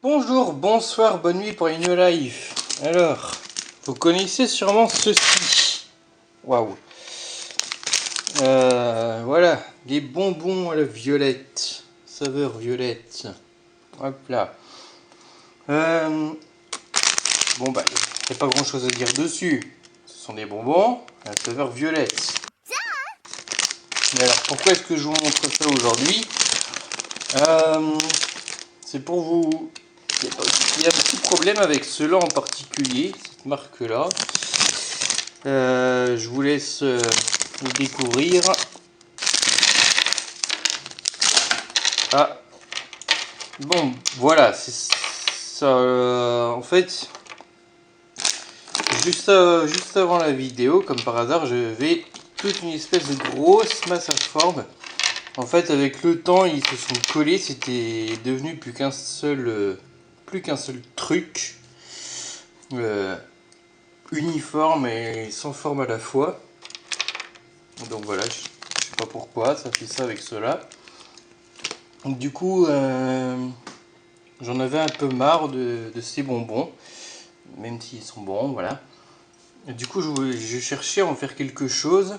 Bonjour, bonsoir, bonne nuit pour une live. Alors, vous connaissez sûrement ceci. Waouh. Voilà, des bonbons à la violette, saveur violette. Hop là. Bon bah, il n'y a pas grand chose à dire dessus. Ce sont des bonbons à la saveur violette. Mais alors, pourquoi est-ce que je vous montre ça aujourd'hui? C'est pour vous... Il y a un petit problème avec ceux-là en particulier, cette marque-là. Je vous laisse le découvrir. Ah, bon, voilà, c'est ça. En fait, juste avant la vidéo, comme par hasard, j'avais toute une espèce de grosse masse informe. En fait, avec le temps, ils se sont collés, c'était devenu plus qu'un seul truc uniforme et sans forme à la fois. Donc voilà, je sais pas pourquoi ça fait ça avec cela. Donc du coup, j'en avais un peu marre de ces bonbons, même s'ils sont bons, voilà. Et du coup, je cherchais à en faire quelque chose.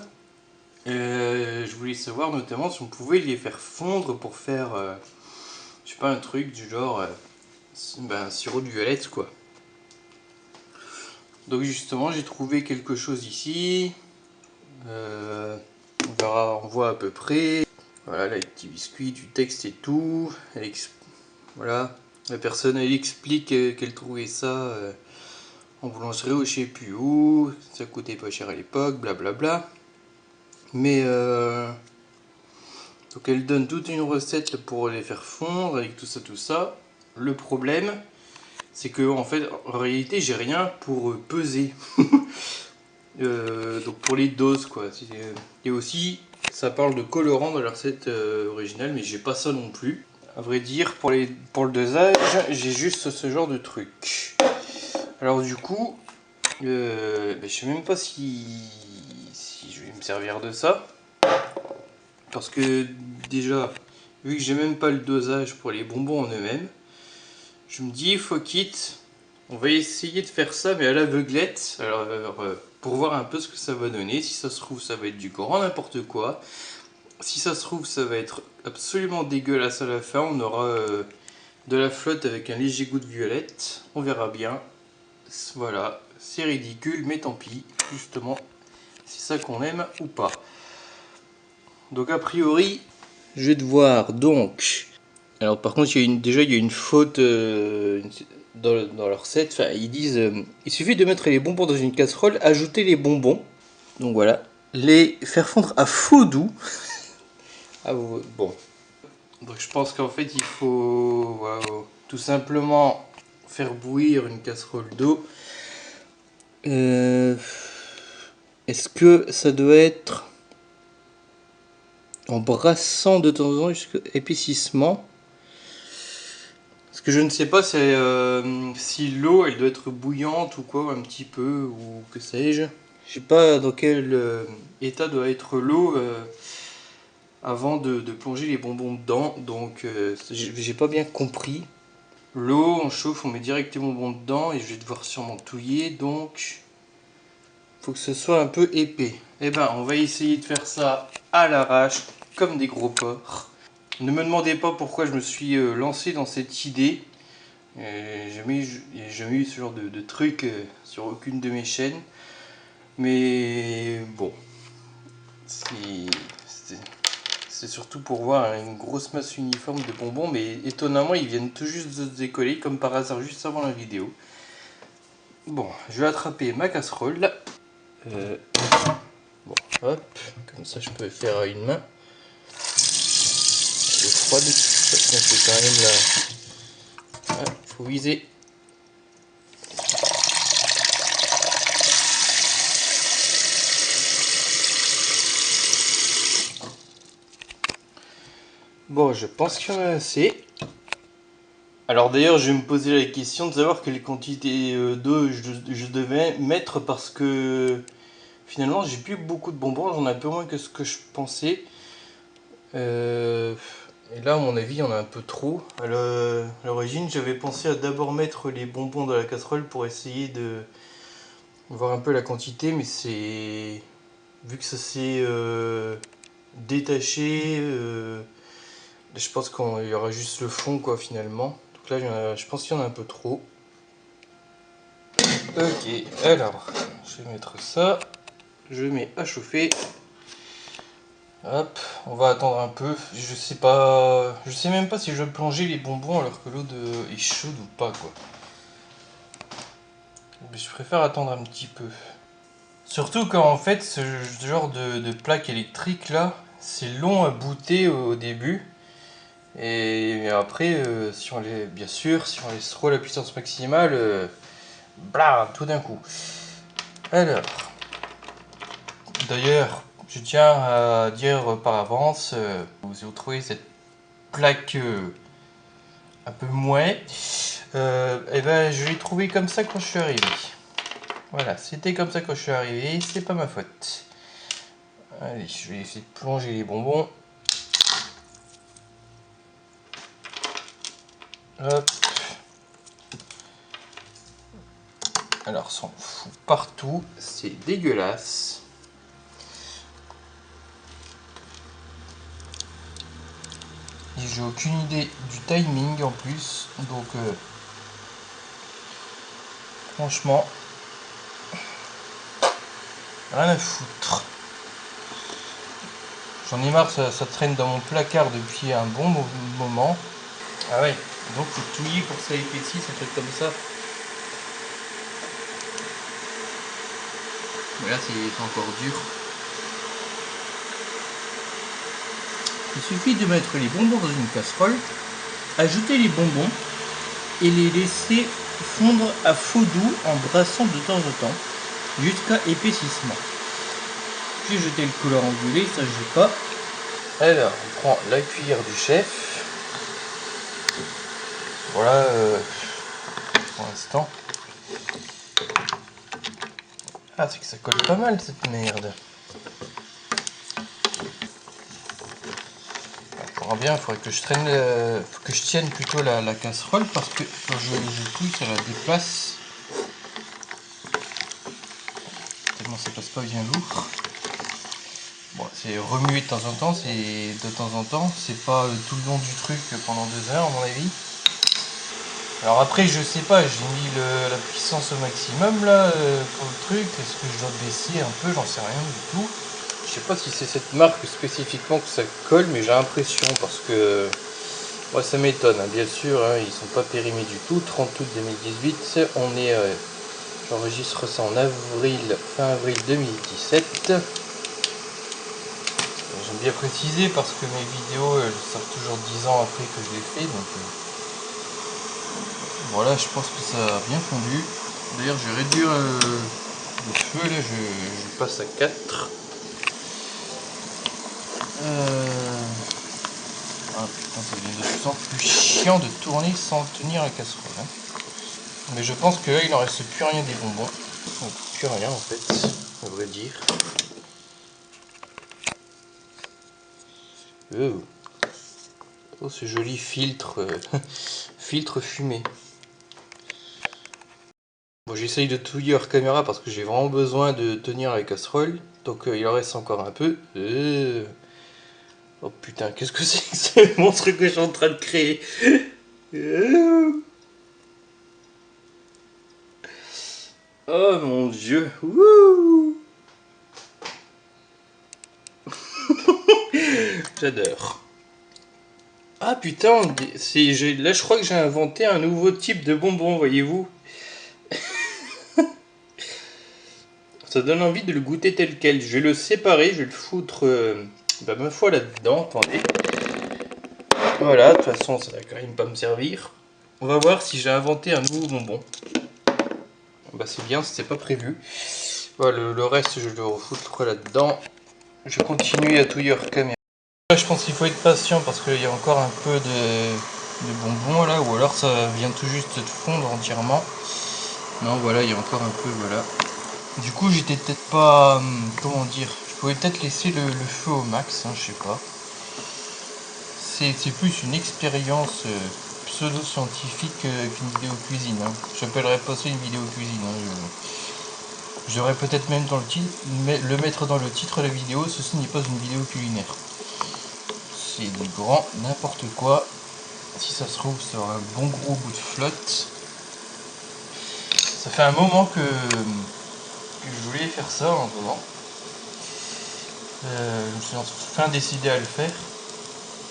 Je voulais savoir notamment si on pouvait les faire fondre pour faire, je sais pas, un truc du genre sirop de violette, quoi. Donc justement, j'ai trouvé quelque chose ici. On voit à peu près. Voilà, là, les petits biscuits, du texte et tout. Voilà, la personne, elle explique qu'elle trouvait ça en boulangerie ou je sais plus où. Ça coûtait pas cher à l'époque, blablabla. Mais donc elle donne toute une recette pour les faire fondre avec tout ça, tout ça. Le problème, c'est que en fait, en réalité, j'ai rien pour peser. Donc pour les doses, quoi. Et aussi, ça parle de colorant dans la recette originale, mais j'ai pas ça non plus. À vrai dire, pour le dosage, j'ai juste ce genre de truc. Alors du coup, je sais même pas si je vais me servir de ça. Parce que déjà, vu que j'ai même pas le dosage pour les bonbons en eux-mêmes, je me dis, fuck it, on va essayer de faire ça, mais à l'aveuglette. Alors, pour voir un peu ce que ça va donner. Si ça se trouve, ça va être du grand n'importe quoi. Si ça se trouve, ça va être absolument dégueulasse à la fin. On aura de la flotte avec un léger goût de violette. On verra bien. Voilà, c'est ridicule, mais tant pis. Justement, c'est ça qu'on aime ou pas. Donc a priori, je vais devoir donc... Alors par contre, déjà il y a une faute dans leur recette. Enfin, ils disent il suffit de mettre les bonbons dans une casserole, ajouter les bonbons. Donc voilà. Les faire fondre à faux doux. Ah, bon. Donc je pense qu'en fait il faut tout simplement faire bouillir une casserole d'eau. Est-ce que ça doit être en brassant de temps en temps jusqu'à épaississement? Ce que je ne sais pas, c'est si l'eau elle doit être bouillante ou quoi, un petit peu, ou que sais-je. Je sais pas dans quel état doit être l'eau avant de plonger les bonbons dedans, donc j'ai pas bien compris. L'eau, on chauffe, on met direct les bonbons dedans et je vais devoir sûrement touiller, donc faut que ce soit un peu épais. Et ben, on va essayer de faire ça à l'arrache, comme des gros porcs. Ne me demandez pas pourquoi je me suis lancé dans cette idée. J'ai jamais eu ce genre de truc sur aucune de mes chaînes. Mais bon, c'est surtout pour voir une grosse masse uniforme de bonbons. Mais étonnamment, ils viennent tout juste de se décoller, comme par hasard, juste avant la vidéo. Bon, je vais attraper ma casserole. Bon, hop, comme ça je peux faire à une main. Elle est froide, donc c'est quand même là. Ah, faut viser. Bon, je pense qu'il y en a assez. Alors d'ailleurs, je vais me poser la question de savoir quelle quantité d'eau je devais mettre parce que finalement, j'ai plus beaucoup de bonbons, j'en ai un peu moins que ce que je pensais. Et là, à mon avis, il y en a un peu trop. À l'origine, j'avais pensé à d'abord mettre les bonbons dans la casserole pour essayer de voir un peu la quantité, mais c'est... Vu que ça s'est détaché, je pense qu'il y aura juste le fond, quoi, finalement. Donc là, je pense qu'il y en a un peu trop. Ok, alors, je vais mettre ça. Je mets à chauffer. Hop, on va attendre un peu. Je sais pas, je sais même pas si je vais plonger les bonbons alors que l'eau est chaude ou pas, quoi. Mais je préfère attendre un petit peu. Surtout quand en fait ce genre de plaque électrique là, c'est long à booter au début. Et après, si on les, bien sûr, si on laisse trop la puissance maximale, blah, tout d'un coup. Alors, d'ailleurs, je tiens à dire par avance, vous trouvez cette plaque un peu mouette, et ben je l'ai trouvée comme ça quand je suis arrivé. Voilà, c'était comme ça quand je suis arrivé, c'est pas ma faute. Allez, je vais essayer de plonger les bonbons. Hop. Alors, ça en fout partout, c'est dégueulasse. Et j'ai aucune idée du timing en plus, donc franchement, rien à foutre. J'en ai marre, ça traîne dans mon placard depuis un bon moment. Ah ouais, donc faut touiller pour que ça épaississe, un truc comme ça. Mais là c'est encore dur. Il suffit de mettre les bonbons dans une casserole, ajouter les bonbons et les laisser fondre à feu doux en brassant de temps en temps jusqu'à épaississement. Puis jeter le colorant violet, ça je joue pas. Alors on prend la cuillère du chef. Voilà pour l'instant. Ah, c'est que ça colle pas mal cette merde. Alors bien, il faudrait que je traîne, que je tienne plutôt la casserole parce que quand je touille, ça la déplace. Tellement ça passe pas bien lourd. Bon, c'est remuer de temps en temps, c'est pas tout le long du truc pendant 2 heures à mon avis. Alors après, je sais pas, j'ai mis la puissance au maximum là pour le truc. Est-ce que je dois baisser un peu? J'en sais rien du tout. Je sais pas si c'est cette marque spécifiquement que ça colle, mais j'ai l'impression parce que ouais, ça m'étonne. Hein, bien sûr, hein, ils sont pas périmés du tout. 30 août 2018, on est, j'enregistre ça en avril, fin avril 2017. J'aime bien préciser parce que mes vidéos sortent toujours 10 ans après que je les fais, donc voilà, je pense que ça a bien fondu. D'ailleurs, je vais réduire le feu, là, je passe à 4. Ah putain, ça devient de plus en plus chiant de tourner sans tenir la casserole. Hein. Mais je pense que là, il n'en reste plus rien des bonbons. Donc, plus rien en fait, à vrai dire. Oh, ce joli filtre, filtre fumé. Bon, j'essaye de touiller hors caméra parce que j'ai vraiment besoin de tenir la casserole. Donc il en reste encore un peu. Oh putain, qu'est-ce que c'est que ce monstre que je suis en train de créer? Oh mon dieu. Wouh. J'adore. Ah putain, là je crois que j'ai inventé un nouveau type de bonbon, voyez-vous. Ça donne envie de le goûter tel quel. Je vais le séparer, je vais le foutre ma foi là-dedans, attendez. Voilà, de toute façon ça va quand même pas me servir. On va voir si j'ai inventé un nouveau bonbon. Bah c'est bien, c'était pas prévu. Voilà, le reste je le refoutre là-dedans. Je continue à touiller hors caméra. Je pense qu'il faut être patient parce qu'il y a encore un peu de bonbons là, ou alors ça vient tout juste de fondre entièrement. Non, voilà, il y a encore un peu, voilà. Du coup, j'étais peut-être pas, comment dire, je pouvais peut-être laisser le feu au max, hein, je sais pas. c'est plus une expérience pseudo-scientifique qu'une vidéo cuisine. Hein. J'appellerais pas ça une vidéo cuisine. Hein. J'aurais peut-être même dans le titre, le mettre dans le titre de la vidéo, ceci n'est pas une vidéo culinaire. C'est du grand n'importe quoi. Si ça se trouve sur un bon gros bout de flotte. Ça fait un moment que je voulais faire ça en ce moment. Je me suis enfin décidé à le faire.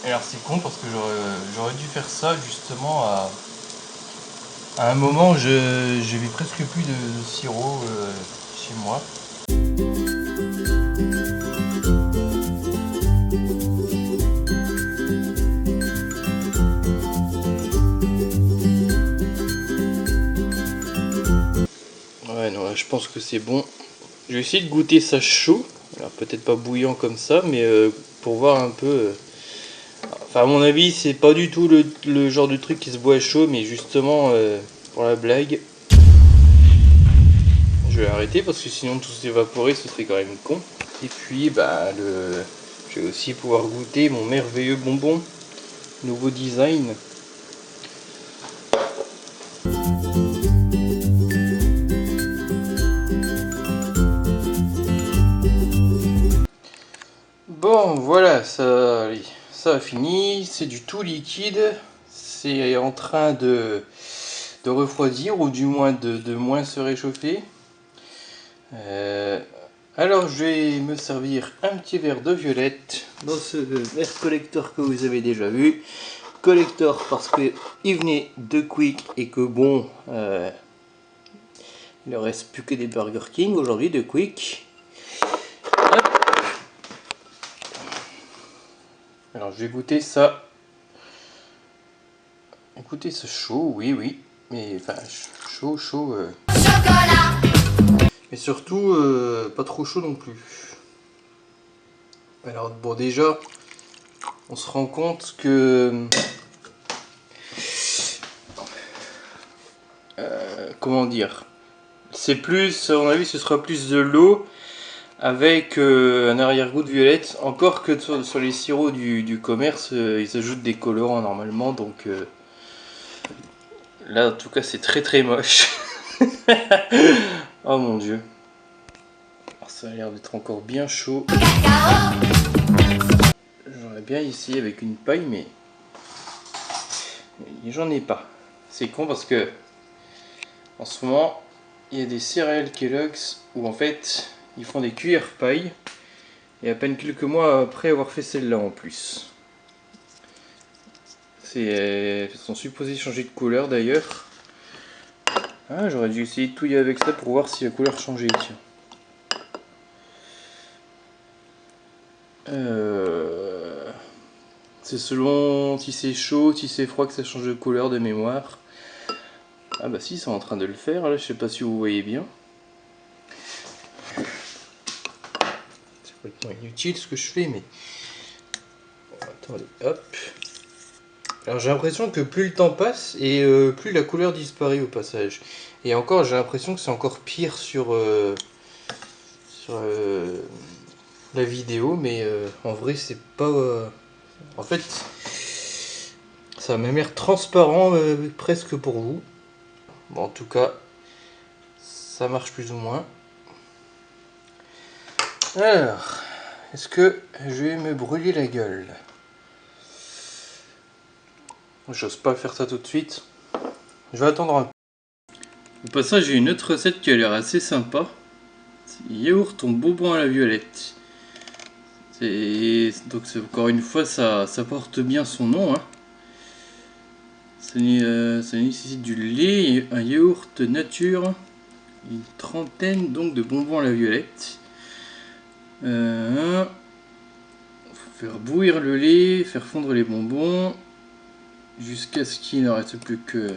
Et alors c'est con parce que j'aurais dû faire ça justement à un moment où j'avais presque plus de sirop chez moi. Ouais, non, je pense que c'est bon. Je vais essayer de goûter ça chaud. Alors peut-être pas bouillant comme ça, mais pour voir un peu. Enfin, à mon avis, c'est pas du tout le genre de truc qui se boit chaud, mais justement pour la blague. Je vais arrêter parce que sinon tout s'évaporer, ce serait quand même con. Et puis, bah, je vais aussi pouvoir goûter mon merveilleux bonbon, nouveau design. Bon, voilà, ça a fini. C'est du tout liquide. C'est en train de refroidir ou du moins de moins se réchauffer. Alors je vais me servir un petit verre de violette dans ce verre collector que vous avez déjà vu. Collector parce que il venait de Quick et que bon, il ne reste plus que des Burger King aujourd'hui de Quick. Hop. Alors je vais goûter ça. Écoutez, c'est chaud, oui, mais enfin chaud. Chocolat. Mais surtout pas trop chaud non plus. Alors bon, déjà on se rend compte que comment dire, c'est plus, on a vu, ce sera plus de l'eau avec un arrière-goût de violette. Encore que sur les sirops du commerce, ils ajoutent des colorants normalement, donc là en tout cas c'est très moche. Oh mon dieu. Alors, ça a l'air d'être encore bien chaud. J'aurais bien essayé avec une paille, mais j'en ai pas. C'est con parce que en ce moment il y a des céréales Kellogg's où en fait ils font des cuillères paille, et à peine quelques mois après avoir fait celle-là en plus. Elles sont supposées changer de couleur d'ailleurs. Ah, j'aurais dû essayer de touiller avec ça pour voir si la couleur changeait. Tiens. C'est selon si c'est chaud, si c'est froid que ça change de couleur de mémoire. Ah bah si, c'est en train de le faire, là je sais pas si vous voyez bien. C'est complètement inutile ce que je fais, mais... Attendez, hop. Alors j'ai l'impression que plus le temps passe et plus la couleur disparaît au passage. Et encore, j'ai l'impression que c'est encore pire sur la vidéo, mais en vrai c'est pas... En fait, ça a même l'air transparent presque pour vous. Bon, en tout cas, ça marche plus ou moins. Alors, est-ce que je vais me brûler la gueule? J'ose pas faire ça tout de suite. Je vais attendre un peu. Au passage, j'ai une autre recette qui a l'air assez sympa. C'est yaourt en bonbon à la violette. Donc encore une fois, ça porte bien son nom. Hein. Ça nécessite du lait, un yaourt nature, une trentaine donc de bonbons à la violette. Faut faire bouillir le lait, faire fondre les bonbons jusqu'à ce qu'il ne reste plus que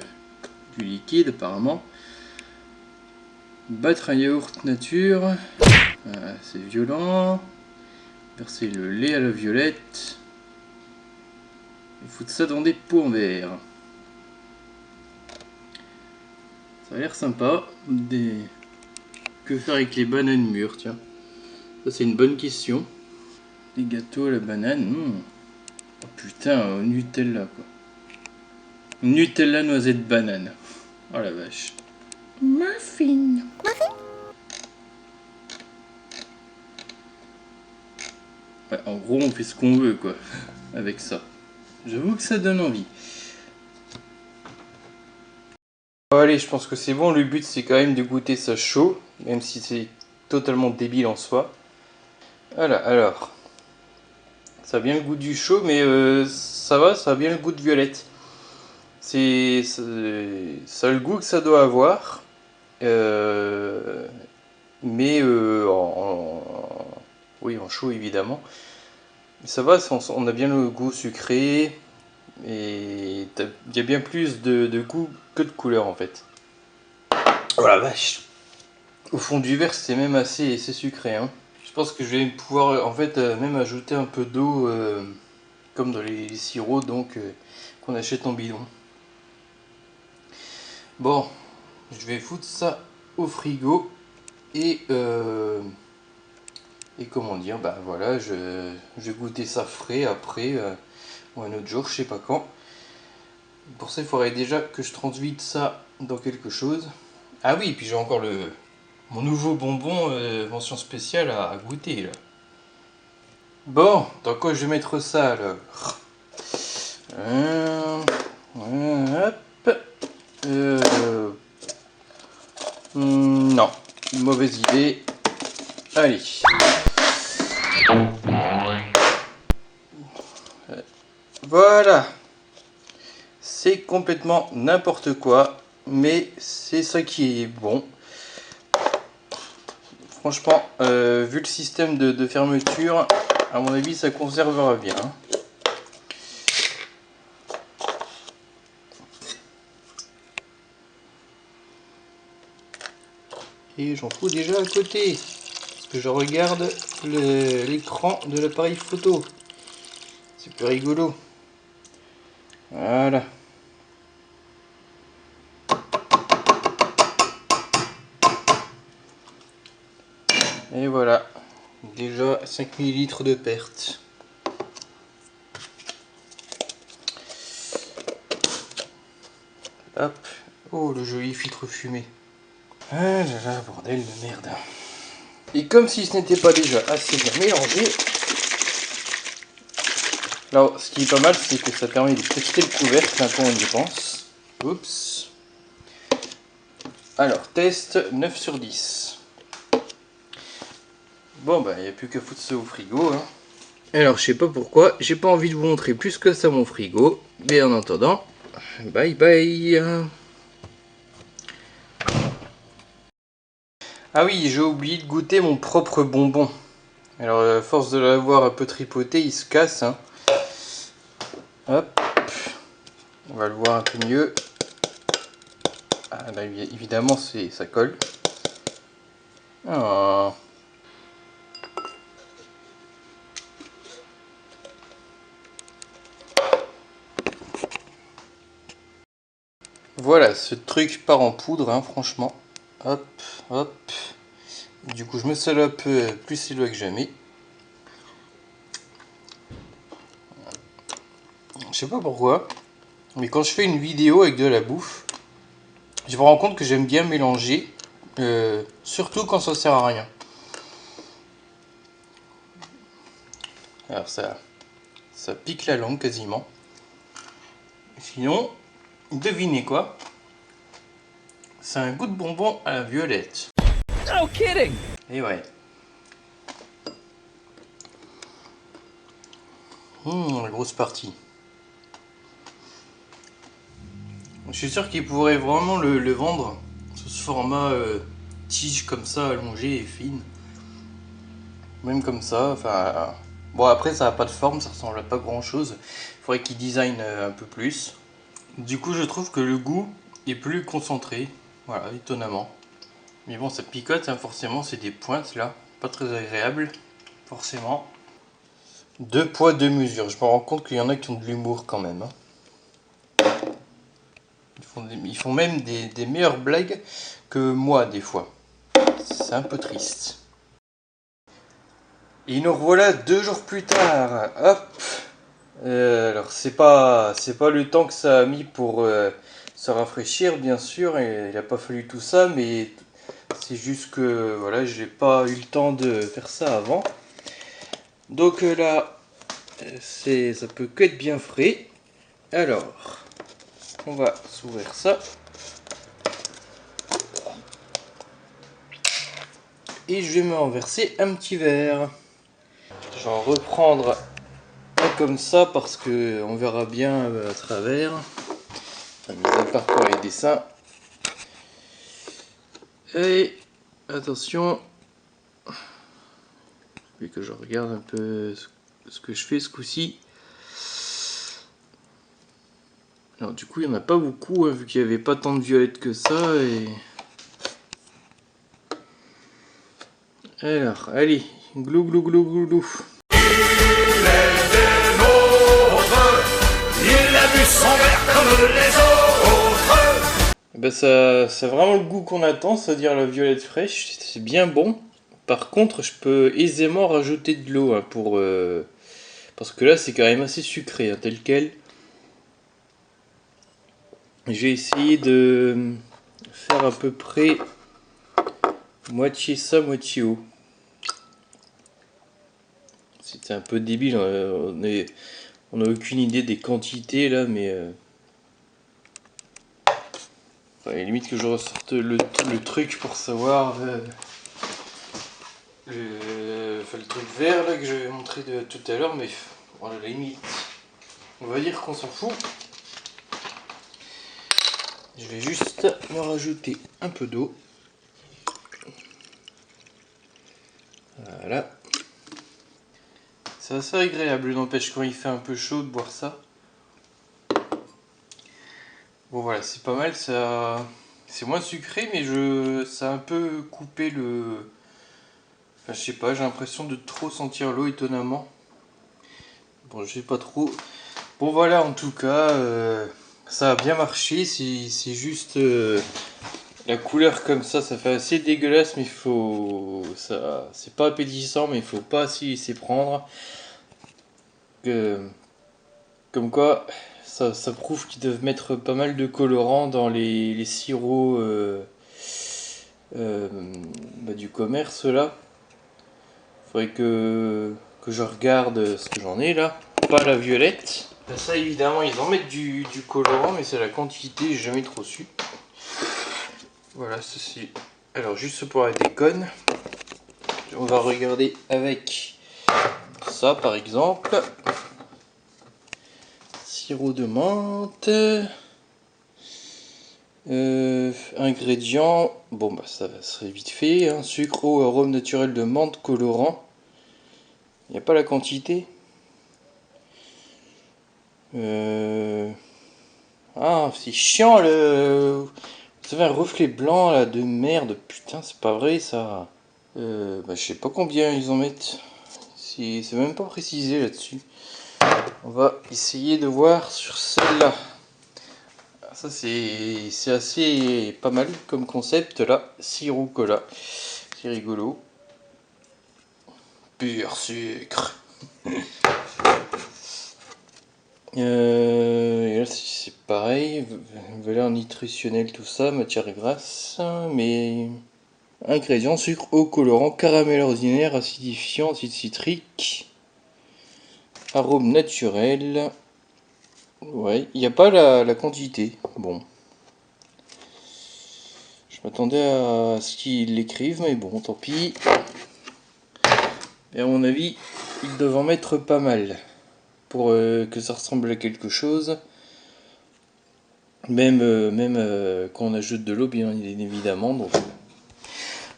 du liquide apparemment. Battre un yaourt nature, c'est violent. Verser le lait à la violette. Et foutre ça dans des pots en verre. Ça a l'air sympa. Que faire avec les bananes mûres, tiens. Ça c'est une bonne question. Des gâteaux à la banane. Oh putain, Nutella quoi. Nutella, noisette, banane. Oh la vache. Muffin. Ouais, en gros, on fait ce qu'on veut quoi, avec ça. J'avoue que ça donne envie. Bon, allez, je pense que c'est bon. Le but, c'est quand même de goûter ça chaud, même si c'est totalement débile en soi. Voilà, alors. Ça a bien le goût du chaud, mais ça va, ça a bien le goût de violette. Ça a le goût que ça doit avoir. Euh, mais oui, en chaud évidemment. Mais ça va, on a bien le goût sucré. Et il y a bien plus de goût que de couleur en fait. Oh la vache! Au fond du verre, c'est même assez sucré. Hein. Je pense que je vais pouvoir en fait même ajouter un peu d'eau comme dans les sirops donc qu'on achète en bidon. Bon, je vais foutre ça au frigo et comment dire, bah voilà, je vais goûter ça frais après ou un autre jour, je sais pas quand. Pour ça, il faudrait déjà que je transvide ça dans quelque chose. Ah oui, et puis j'ai encore mon nouveau bonbon mention spéciale à goûter là. Bon, dans quoi je vais mettre ça alors? Hop. Non, mauvaise idée. Allez. Voilà. C'est complètement n'importe quoi, mais c'est ça qui est bon. Franchement, vu le système de fermeture, à mon avis, ça conservera bien. Et j'en fous déjà à côté, parce que je regarde l'écran de l'appareil photo. C'est plus rigolo. Voilà. Et voilà. Déjà 5 ml de perte. Hop. Oh, le joli filtre fumé. Ah là là, bordel de merde. Et comme si ce n'était pas déjà assez bien mélangé, alors ce qui est pas mal, c'est que ça permet de tester le couvercle quand on y pense. Oups. Alors, test 9 sur 10. Bon, bah, il n'y a plus qu'à foutre ça au frigo. Hein. Alors, je sais pas pourquoi, j'ai pas envie de vous montrer plus que ça mon frigo. Mais en attendant, bye bye. Ah oui, j'ai oublié de goûter mon propre bonbon. Alors, à force de l'avoir un peu tripoté, il se casse. Hein. Hop. On va le voir un peu mieux. Ah, là, évidemment, ça colle. Oh. Voilà, ce truc part en poudre, hein, franchement. Hop, hop. Du coup, je me salope plus c'est loin que jamais. Je sais pas pourquoi, mais quand je fais une vidéo avec de la bouffe, je me rends compte que j'aime bien mélanger, surtout quand ça sert à rien. Alors ça pique la langue quasiment. Sinon, devinez quoi? C'est un goût de bonbon à la violette. No kidding! Et ouais. La grosse partie. Je suis sûr qu'ils pourraient vraiment le vendre sous ce format tige comme ça, allongée et fine. Même comme ça, enfin... Bon après ça n'a pas de forme, ça ressemble à pas grand chose. Il faudrait qu'ils designent un peu plus. Du coup je trouve que le goût est plus concentré. Voilà, étonnamment. Mais bon ça picote, hein, forcément c'est des pointes là. Pas très agréable, forcément. Deux poids, deux mesures. Je me rends compte qu'il y en a qui ont de l'humour quand même. Hein. Ils font même des meilleures blagues que moi des fois. C'est un peu triste. Et nous revoilà 2 jours plus tard. Hop. Alors c'est pas le temps que ça a mis pour se rafraîchir, bien sûr, et il n'a pas fallu tout ça, mais c'est juste que voilà, j'ai pas eu le temps de faire ça avant. Donc là, ça peut que être bien frais. Alors, on va s'ouvrir ça. Et je vais me renverser un petit verre. Je vais en reprendre un comme ça parce que on verra bien à travers. Enfin, mis à part pour les dessins. Et attention, et que je regarde un peu ce que je fais ce coup-ci. Alors du coup il n'y en a pas beaucoup hein, vu qu'il n'y avait pas tant de violettes que ça. Alors allez, glou glou glou glou glou. Il a vu son verre comme les autres. Ben ça a vraiment le goût qu'on attend, c'est-à-dire la violette fraîche, c'est bien bon. Par contre, je peux aisément rajouter de l'eau hein, parce que là c'est quand même assez sucré, hein, tel quel. J'ai essayé de faire à peu près moitié ça, moitié eau. C'était un peu débile, on n'a aucune idée des quantités là, mais enfin, limite que je ressorte le truc pour savoir le truc vert là que j'avais montré tout à l'heure, mais voilà, la limite, on va dire qu'on s'en fout. Je vais juste me rajouter un peu d'eau. Voilà. C'est assez agréable, n'empêche quand il fait un peu chaud de boire ça. Bon voilà, c'est pas mal, ça, c'est moins sucré, mais ça a un peu coupé le... Enfin je sais pas, j'ai l'impression de trop sentir l'eau étonnamment. Bon je sais pas trop. Bon voilà, en tout cas, ça a bien marché, c'est juste... la couleur comme ça fait assez dégueulasse, mais c'est pas appétissant, mais il faut pas s'y prendre. Comme quoi, ça prouve qu'ils doivent mettre pas mal de colorants dans les sirops du commerce là. Faudrait que je regarde ce que j'en ai là. Pas la violette. Ben ça évidemment ils en mettent du colorant, mais c'est la quantité, j'ai jamais trop su. Voilà, ceci. Alors juste pour la déconne, on va regarder avec ça par exemple. Sirop de menthe. Ingrédients, bon bah ça serait vite fait, hein. Sucre, eau, arôme naturel de menthe, colorant. Il n'y a pas la quantité. Ah, c'est chiant le... Vous avez un reflet blanc là de merde, putain c'est pas vrai ça. Je sais pas combien ils en mettent. C'est même pas précisé là-dessus. On va essayer de voir sur celle-là. Ça c'est assez pas mal comme concept là. Sirop cola. C'est rigolo. Pur sucre. Et là c'est pareil. Valeur nutritionnelle, tout ça. Matière grasse. Mais... Ingrédients, sucre, eau, colorant, caramel ordinaire, acidifiant, acide citrique. Arôme naturel. Ouais, il n'y a pas la quantité. Bon. Je m'attendais à ce qu'ils l'écrivent, mais bon, tant pis. Et à mon avis, ils doivent en mettre pas mal. Pour que ça ressemble à quelque chose. Même quand on ajoute de l'eau, bien évidemment. Donc.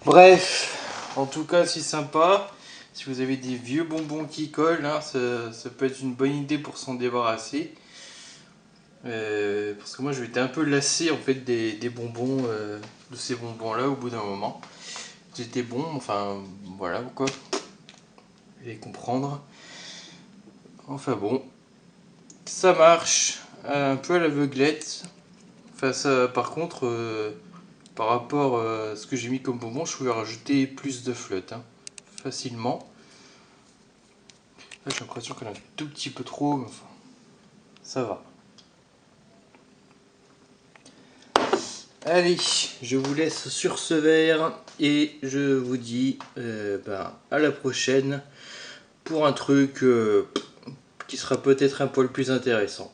Bref, en tout cas, c'est sympa. Si vous avez des vieux bonbons qui collent, hein, ça peut être une bonne idée pour s'en débarrasser. Parce que moi, je m'étais un peu lassé en fait des bonbons, de ces bonbons-là au bout d'un moment. C'était bon, enfin voilà quoi. Vous allez comprendre. Enfin bon, ça marche un peu à l'aveuglette. Enfin ça, par contre, par rapport à ce que j'ai mis comme bonbon, je pouvais rajouter plus de flotte, hein, facilement. Là j'ai l'impression qu'il y en a un tout petit peu trop, mais enfin, Ça va. Allez, je vous laisse sur ce verre et je vous dis à la prochaine pour un truc qui sera peut-être un poil plus intéressant.